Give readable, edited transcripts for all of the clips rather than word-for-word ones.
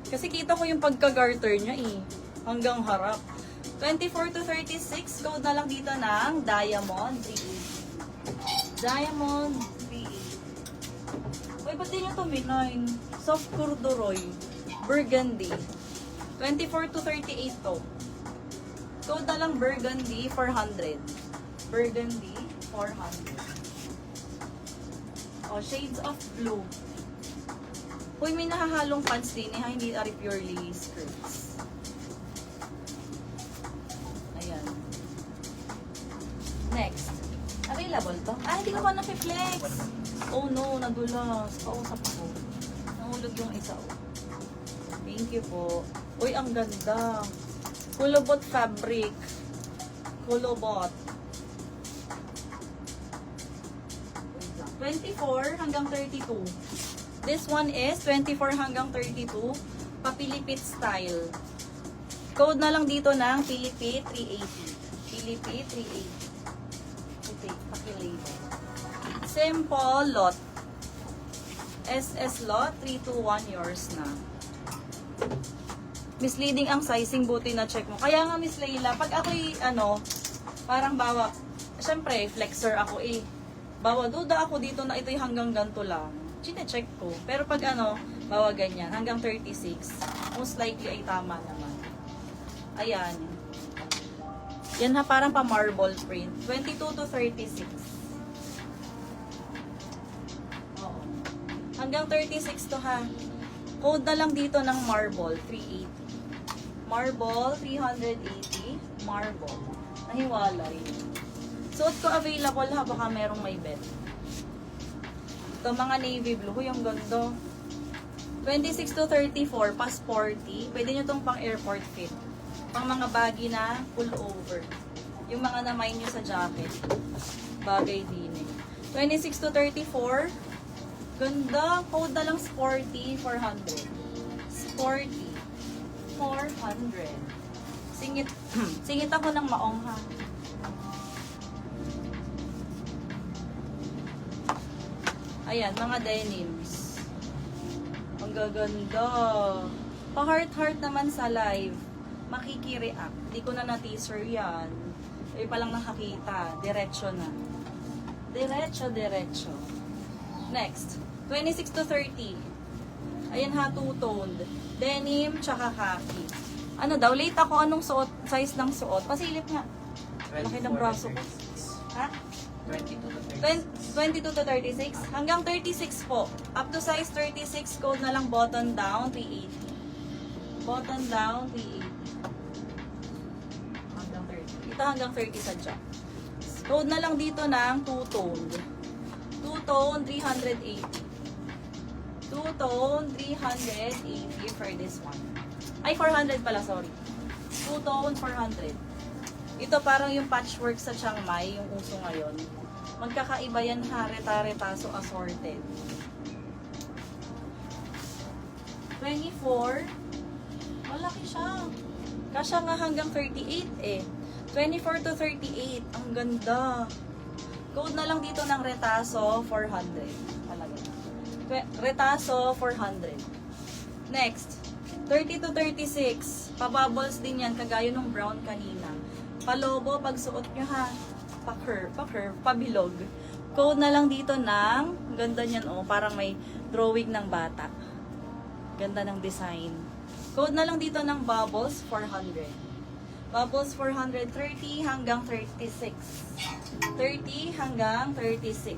Kasi kita ko yung pagka-garter niya eh. Hanggang harap. 24 to 36, code na lang dito ng Diamond 380. Diamond 380. Uy, ba't din yung tuminay? Soft corduroy. Burgundy. 24 to 38 to. Code na lang Burgundy 400. Burgundy 400. Oh, shades of blue. Uy, may nahahalong pants din eh, hindi ari purely skirts. Ayan. Next. Available to? Ah, hindi ko pa na-flex. Oh no, nadulas. Pausap ako. Nahulog yung isa. Oh. Thank you po. Uy, ang ganda. Kulobot fabric. Kulobot. 24 hanggang 32. This one is 24 hanggang 32. Pa-Pilipit style. Code na lang dito ng Pilipit 380. Pilipit 380. Okay, paki-label. Simple lot. SS lot 321 yours na. Misleading ang sizing, buti na check mo. Kaya nga Miss Layla, pag ako'y parang bawa, syempre flexer ako eh. Bawa duda ako dito na ito'y hanggang ganito lang. Chine-check ko. Pero pag bawa ganyan, hanggang 36, most likely ay tama naman. Ayan. Yan ha, parang pa marble print. 22 to 36. Oo. Hanggang 36 to ha. Code na lang dito ng marble, 380. Marble, 380. Marble. Nahiwalay. Suot ko available ha, baka merong may bet. Ito mga navy blue, yung ganda. 26 to 34, pa sporty. Pwede nyo itong pang airport fit. Pang mga baggy na pullover. Yung mga na-mine nyo sa jacket. Bagay din eh. 26 to 34. Ganda. Code na lang sporty, 400. Sporty, 400. Singit, singit ako ng maong ha. Ayan, mga denims. Ang gaganda. Pa-heart-heart naman sa live. Makiki-react. Di ko na na-teaser yan. Ay palang nakakita. Diretso na. Diretso. Next. 26 to 30. Ayan ha, two-toned. Denim, tsaka khaki. Ano daw, late ako anong suot, size ng suot. Pasilip nga. Laki ng braso ko. Ha? 22 to 22 to 36. Hanggang 36 po. Up to size 36, code na lang button down, 380. Button down, 380. Hanggang 30. Ito hanggang 30 sadya. Code na lang dito ng two-toned. Two-tone, 380. Two-tone, 380 for this one. Ay, 400 pala, sorry. Two-tone, 400. Ito parang yung patchwork sa Chiang Mai, yung uso ngayon. Magkakaiba yan ha, reta-retaso assorted. 24. Malaki siya. Kasya nga hanggang 38 eh. 24 to 38. Ang ganda. Code na lang dito ng retaso, 400. Palagay. Retaso, 400. Next. 30 to 36. Pabubbles din yan, kagaya nung brown kanina. Palobo, pag suot nyo ha. Pa-curve, pabilog. Code na lang dito ng, ganda niyan oh, parang may drawing ng bata. Ganda ng design. Code na lang dito ng bubbles, 400. Bubbles, 400, 30 hanggang 36. 30 hanggang 36.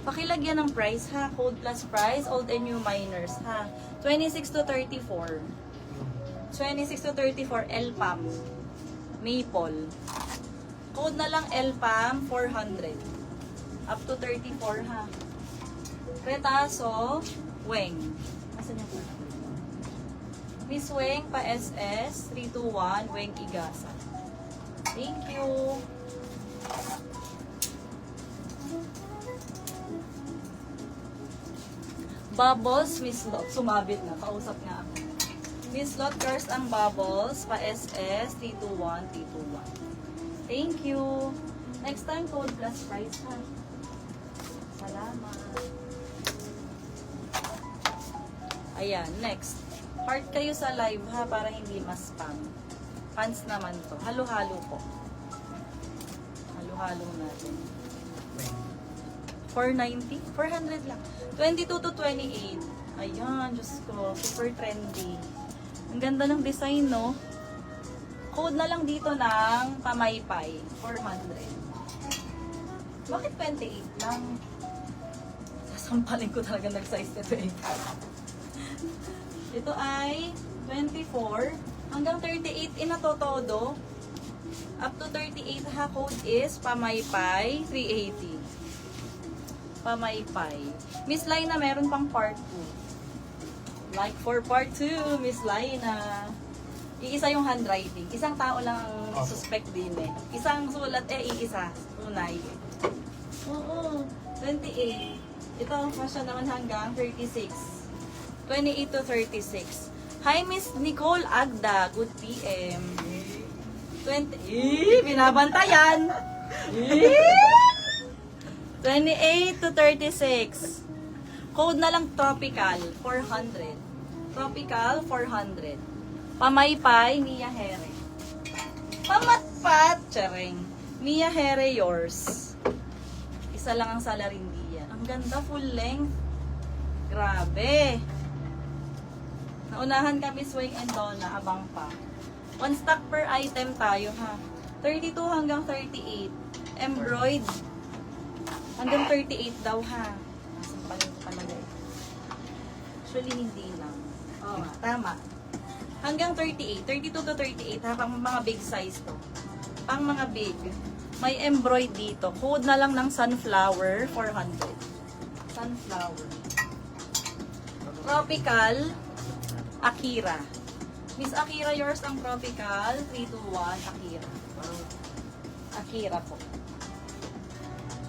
Pakilagyan ng price ha, code plus price, old and new minors ha. 26 to 34. 26 to 34, LPAM. Maple. Code na lang LPAM, 400. Up to 34 ha. Retaso, Weng. Asan yung code? Miss Weng, pa SS, 321, Weng Igasa. Thank you. Bubbles, Miss Lot. Sumabit na. Kausap nga ako. Miss Lot, first ang bubbles. Pa SS, 321, 321. Thank you. Next time, code plus price ha. Salamat. Ayan, next. Heart kayo sa live ha, para hindi mas spam. Pants naman to. Halo-halo po. Halo-halo natin. 490? 400 lang. 22 to 28. Ayan, Diyos ko. Super trendy. Ang ganda ng design, no? Code na lang dito ng pamaypay. 400. Bakit 28 lang? Sasampalin ko talaga nag-size nito eh. Ito ay 24 hanggang 38 inatotodo. Up to 38 ha, code is pamaypay 380. Pamaypay. Miss Laina, meron pang part 2. Like for part 2, Miss Laina. Iisa yung handwriting. Isang tao lang ang suspect din eh. Isang sulat iisa. Tunay. Oo. 28. Ito, fashion naman hanggang 36. 28 to 36. Hi, Miss Nicole Agda. Good PM. 20. Binabantayan. 28 to 36. Code na lang tropical. 400. Tropical, 400. Pamaypay, Mia Here. Pamatpat, charing. Mia Here, yours. Isa lang ang salarindiya. Ang ganda, full length. Grabe. Naunahan kami Swing and Donna, abang pa. One stock per item tayo ha. 32 hanggang 38. Embroid. Hanggang 38 daw ha. Nasaan pa rin talaga eh. Actually hindi lang. Oo nga, tama. Hanggang 38. 32 to 38 ha. Pang mga big size to. Pang mga big. May embroid dito. Code na lang ng sunflower. 400. Sunflower. Tropical. Akira. Miss Akira, yours ang tropical. 321 Akira. Akira po.